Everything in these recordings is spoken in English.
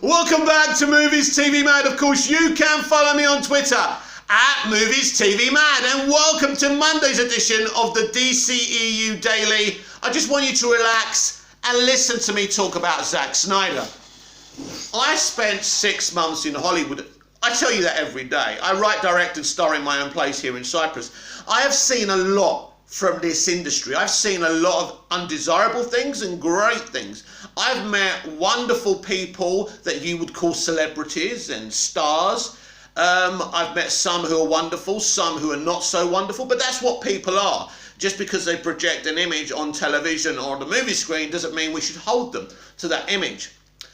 Welcome back to Movies TV Mad. Of course, you can follow me on Twitter at Movies TV Mad. And welcome to Monday's edition of the DCEU Daily. I just want you to relax and listen to me talk about Zack Snyder. I spent 6 months in Hollywood. I tell you that every day. I write, direct and star in my own place here in Cyprus. I have seen a lot from this industry. I've seen a lot of undesirable things and great things. I've met wonderful people that you would call celebrities and stars. I've met some who are wonderful, some who are not so wonderful, but that's what people are. Just because they project an image on television or on the movie screen doesn't mean we should hold them to that image.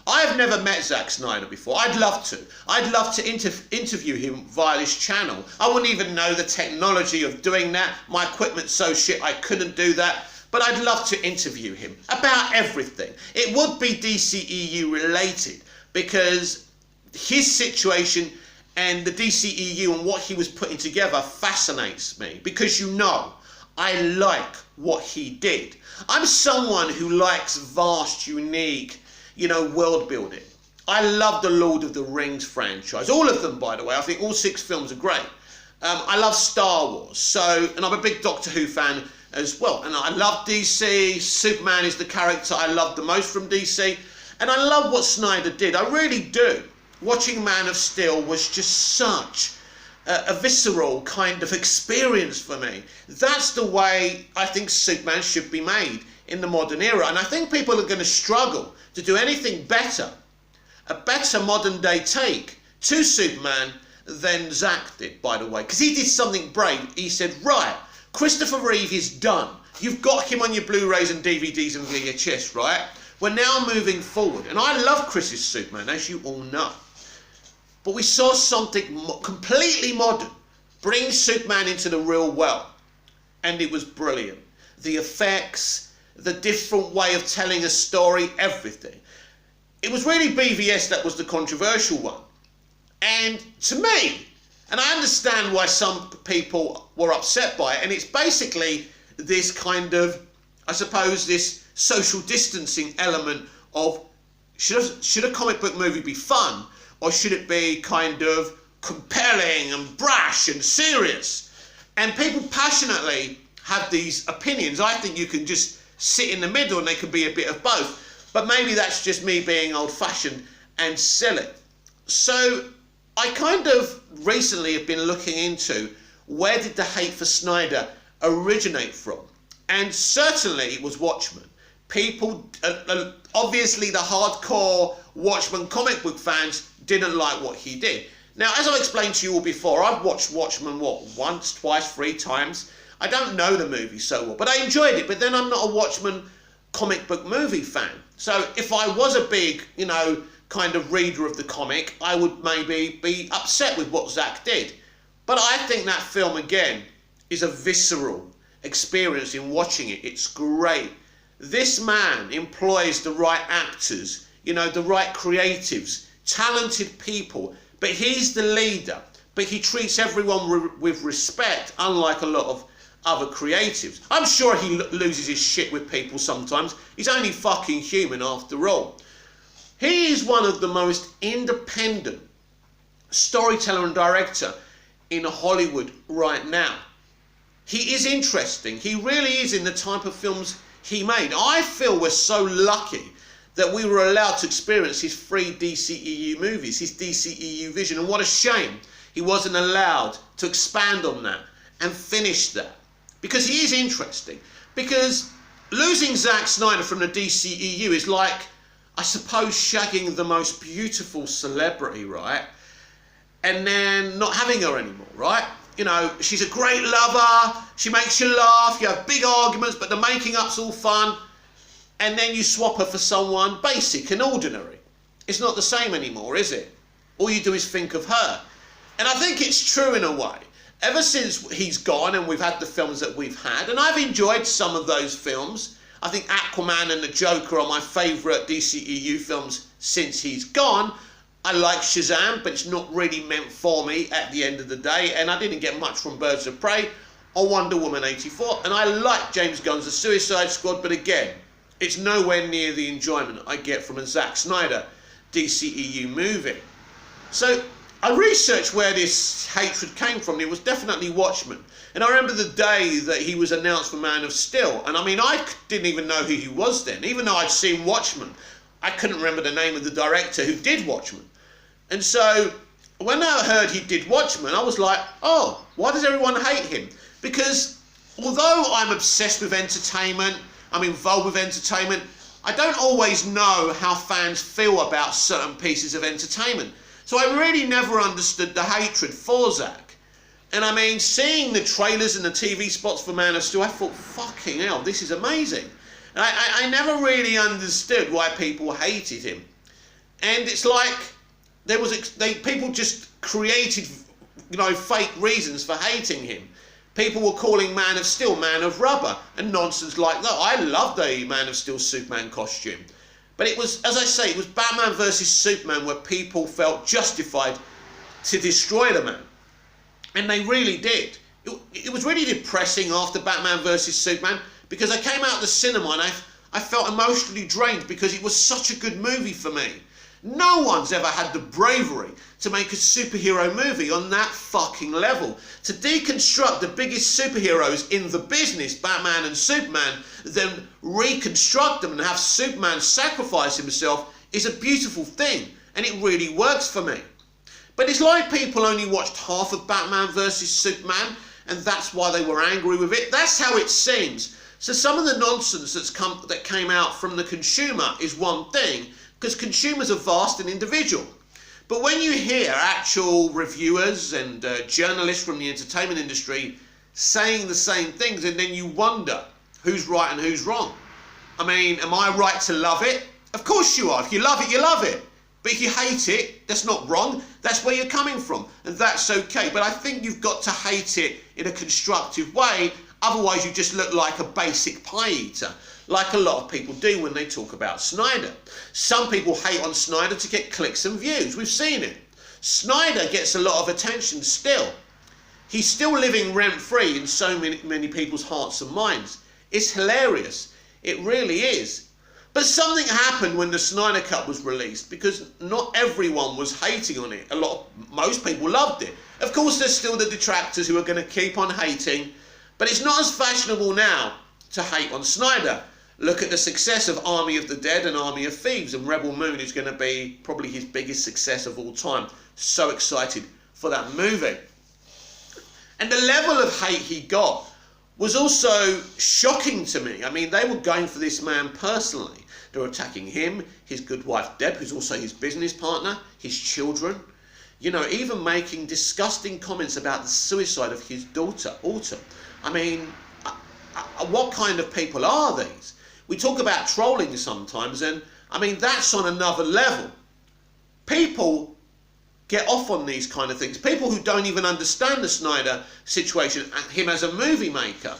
I have never met Zack Snyder before. I'd love to. I'd love to interview him via this channel. I wouldn't even know the technology of doing that. My equipment's so shit I couldn't do that. But I'd love to interview him about everything. It would be DCEU related because his situation and the DCEU and what he was putting together fascinates me. Because you know, I like what he did. I'm someone who likes vast, unique, world building. I love the Lord of the Rings franchise. All of them, by the way. I think all 6 films are great. I love Star Wars. And I'm a big Doctor Who fan as well. And I love DC. Superman is the character I love the most from DC. And I love what Snyder did. I really do. Watching Man of Steel was just such a visceral kind of experience for me. That's the way I think Superman should be made in the modern era. And I think people are going to struggle to do anything better, a better modern day take to Superman than Zack did, by the way. Because he did something brave. He said, right, Christopher Reeve is done. You've got him on your Blu-rays and DVDs and VHS, right? We're now moving forward. And I love Chris's Superman, as you all know. But we saw something completely modern bring Superman into the real world. And it was brilliant. The effects, the different way of telling a story, everything. It was really BVS that was the controversial one. And to me, and I understand why some people were upset by it, and it's basically this kind of, I suppose, this social distancing element of should a comic book movie be fun, or should it be kind of compelling and brash and serious? And people passionately have these opinions. I think you can just sit in the middle and they could be a bit of both. But maybe that's just me being old-fashioned and silly. So I kind of recently have been looking into where did the hate for Snyder originate from? And certainly it was Watchmen. People, obviously the hardcore Watchmen comic book fans didn't like what he did. Now, as I explained to you all before, I've watched Watchmen, once, twice, 3 times. I don't know the movie so well, but I enjoyed it. But then I'm not a Watchmen comic book movie fan. So if I was a big, kind of reader of the comic, I would maybe be upset with what Zack did. But I think that film, again, is a visceral experience in watching it. It's great. This man employs the right actors, the right creatives, talented people. But he's the leader. But he treats everyone with respect, unlike a lot of other creatives. I'm sure he loses his shit with people sometimes. He's only fucking human after all. He is one of the most independent storyteller and director in Hollywood right now. He is interesting. He really is in the type of films he made. I feel we're so lucky that we were allowed to experience his 3 DCEU movies, his DCEU vision. And what a shame he wasn't allowed to expand on that and finish that. Because he is interesting. Because losing Zack Snyder from the DCEU is like, I suppose, shagging the most beautiful celebrity, right? And then not having her anymore, right? She's a great lover, she makes you laugh, you have big arguments, but the making up's all fun. And then you swap her for someone basic and ordinary. It's not the same anymore, is it? All you do is think of her. And I think it's true in a way. Ever since he's gone and we've had the films that we've had, and I've enjoyed some of those films. I think Aquaman and the Joker are my favourite DCEU films since he's gone. I like Shazam, but it's not really meant for me at the end of the day. And I didn't get much from Birds of Prey or Wonder Woman 84. And I like James Gunn's The Suicide Squad, but again, it's nowhere near the enjoyment I get from a Zack Snyder DCEU movie. So I researched where this hatred came from. It was definitely Watchmen. And I remember the day that he was announced for Man of Steel. And I mean, I didn't even know who he was then. Even though I'd seen Watchmen, I couldn't remember the name of the director who did Watchmen. And so when I heard he did Watchmen, I was like, oh, why does everyone hate him? Because although I'm obsessed with entertainment, I'm involved with entertainment, I don't always know how fans feel about certain pieces of entertainment. So I really never understood the hatred for Zack. And I mean, seeing the trailers and the TV spots for Man of Steel, I thought, fucking hell, this is amazing. And I never really understood why people hated him. And it's like people just created, fake reasons for hating him. People were calling Man of Steel Man of Rubber and nonsense like that. I loved the Man of Steel Superman costume. But it was, as I say, it was Batman versus Superman where people felt justified to destroy the man. And they really did. It was really depressing after Batman versus Superman because I came out of the cinema and I felt emotionally drained because it was such a good movie for me. No one's ever had the bravery to make a superhero movie on that fucking level. To deconstruct the biggest superheroes in the business, Batman and Superman, then reconstruct them and have Superman sacrifice himself is a beautiful thing. And it really works for me. But it's like people only watched half of Batman versus Superman and that's why they were angry with it. That's how it seems. So some of the nonsense that came out from the consumer is one thing, because consumers are vast and individual. But when you hear actual reviewers and journalists from the entertainment industry saying the same things, and then you wonder who's right and who's wrong. I mean, am I right to love it? Of course you are. If you love it, you love it. But if you hate it, that's not wrong. That's where you're coming from. And that's okay. But I think you've got to hate it in a constructive way. Otherwise, you just look like a basic pie eater, like a lot of people do when they talk about Snyder. Some people hate on Snyder to get clicks and views. We've seen it. Snyder gets a lot of attention still. He's still living rent-free in so many people's hearts and minds. It's hilarious. It really is. But something happened when the Snyder Cut was released because not everyone was hating on it. Most people loved it. Of course, there's still the detractors who are going to keep on hating, but it's not as fashionable now to hate on Snyder. Look at the success of Army of the Dead and Army of Thieves, and Rebel Moon is going to be probably his biggest success of all time. So excited for that movie. And the level of hate he got was also shocking to me. I mean, they were going for this man personally. They were attacking him, his good wife Deb, who's also his business partner, his children. Even making disgusting comments about the suicide of his daughter, Autumn. I mean, what kind of people are these? We talk about trolling sometimes, and I mean, that's on another level. People get off on these kind of things. People who don't even understand the Snyder situation, him as a movie maker.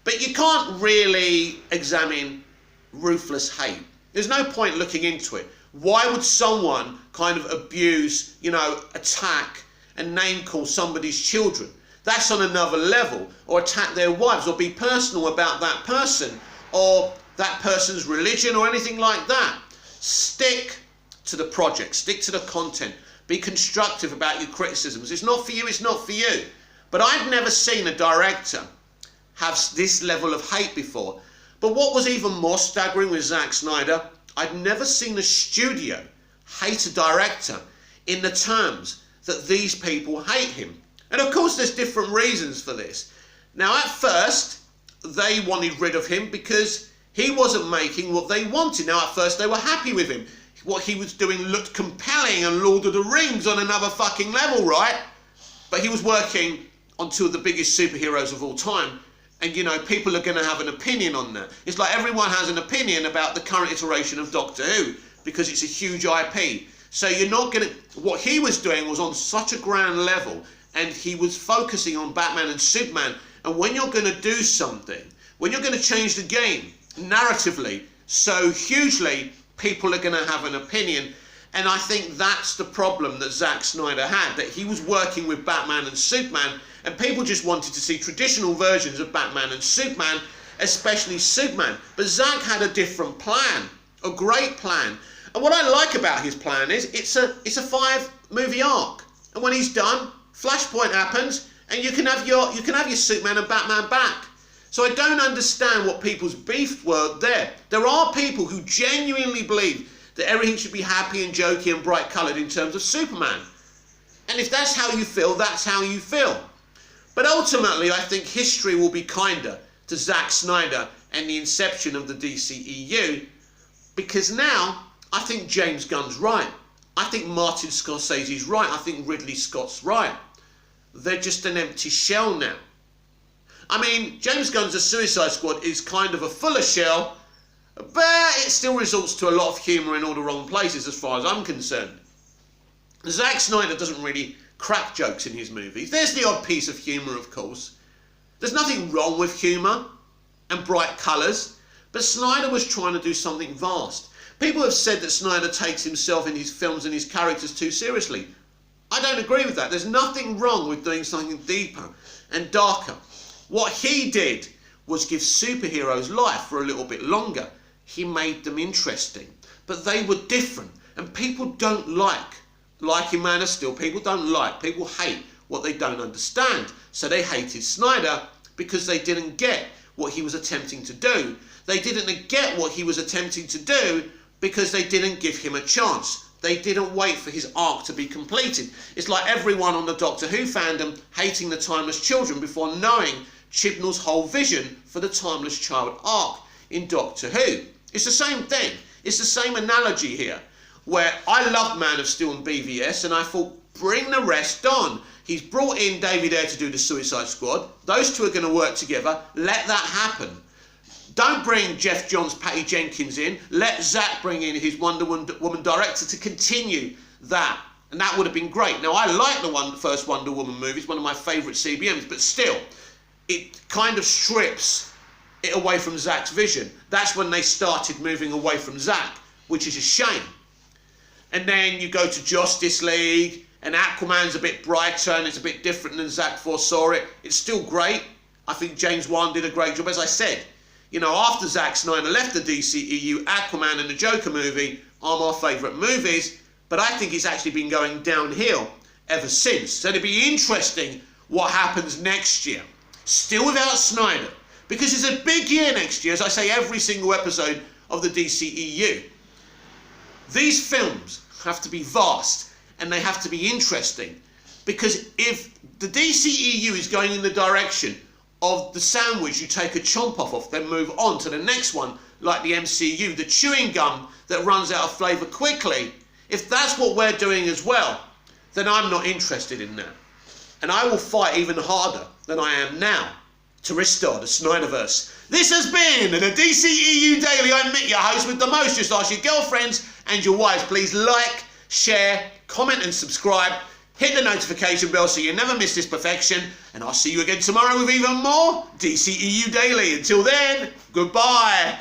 But you can't really examine ruthless hate. There's no point looking into it. Why would someone kind of abuse, attack and name call somebody's children? That's on another level. Or attack their wives, or be personal about that person, or that person's religion, or anything like that. Stick to the project, stick to the content. Be constructive about your criticisms. It's not for you, it's not for you. But I've never seen a director have this level of hate before. But what was even more staggering with Zack Snyder, I'd never seen a studio hate a director in the terms that these people hate him. And of course there's different reasons for this. Now at first, they wanted rid of him because he wasn't making what they wanted. Now at first they were happy with him. What he was doing looked compelling and Lord of the Rings on another fucking level, right? But he was working on two of the biggest superheroes of all time. And people are going to have an opinion on that. It's like everyone has an opinion about the current iteration of Doctor Who because it's a huge IP. So you're not going to... What he was doing was on such a grand level, and he was focusing on Batman and Superman. And when you're going to do something, when you're going to change the game narratively so hugely, people are going to have an opinion. And I think that's the problem that Zack Snyder had, that he was working with Batman and Superman, and people just wanted to see traditional versions of Batman and Superman, especially Superman. But Zack had a different plan, a great plan. And what I like about his plan is it's a 5-movie arc. And when he's done, Flashpoint happens, and you can have your Superman and Batman back. So I don't understand what people's beef were there. There are people who genuinely believe that everything should be happy and jokey and bright coloured in terms of Superman. And if that's how you feel, that's how you feel. But ultimately, I think history will be kinder to Zack Snyder and the inception of the DCEU, because now I think James Gunn's right. I think Martin Scorsese's right. I think Ridley Scott's right. They're just an empty shell now. I mean, James Gunn's The Suicide Squad is kind of a fuller shell, but it still resorts to a lot of humour in all the wrong places as far as I'm concerned. Zack Snyder doesn't really crack jokes in his movies. There's the odd piece of humour, of course. There's nothing wrong with humour and bright colours, but Snyder was trying to do something vast. People have said that Snyder takes himself in his films and his characters too seriously. I don't agree with that. There's nothing wrong with doing something deeper and darker. What he did was give superheroes life for a little bit longer. He made them interesting, but they were different, and people don't like in Man of Steel. People hate what they don't understand. So they hated Snyder because they didn't get what he was attempting to do. They didn't get what he was attempting to do because they didn't give him a chance. They didn't wait for his arc to be completed. It's like everyone on the Doctor Who fandom hating the Timeless Children before knowing Chibnall's whole vision for the Timeless Child arc in Doctor Who. It's the same thing. It's the same analogy here, where I loved Man of Steel and BVS, and I thought, bring the rest on. He's brought in David Ayer to do the Suicide Squad. Those two are going to work together. Let that happen. Don't bring Jeff Johns, Patty Jenkins in. Let Zack bring in his Wonder Woman director to continue that. And that would have been great. Now, I like the first Wonder Woman movie. It's one of my favourite CBMs. But still, it kind of strips it away from Zack's vision. That's when they started moving away from Zack, which is a shame. And then you go to Justice League, and Aquaman's a bit brighter, and it's a bit different than Zack foresaw it. It's still great. I think James Wan did a great job. As I said, you know, after Zack Snyder left the DCEU, Aquaman and the Joker movie are my favourite movies, but I think it's actually been going downhill ever since. So it'll be interesting what happens next year. Still without Snyder, because it's a big year next year, as I say every single episode of the DCEU. These films have to be vast and they have to be interesting, because if the DCEU is going in the direction of the sandwich you take a chomp off of, then move on to the next one, like the MCU, the chewing gum that runs out of flavour quickly, if that's what we're doing as well, then I'm not interested in that. And I will fight even harder than I am now to restore the Snyderverse. This has been the DCEU Daily. I'm Mick, your host with the most. Just ask your girlfriends and your wives. Please like, share, comment and subscribe. Hit the notification bell so you never miss this perfection. And I'll see you again tomorrow with even more DCEU Daily. Until then, goodbye.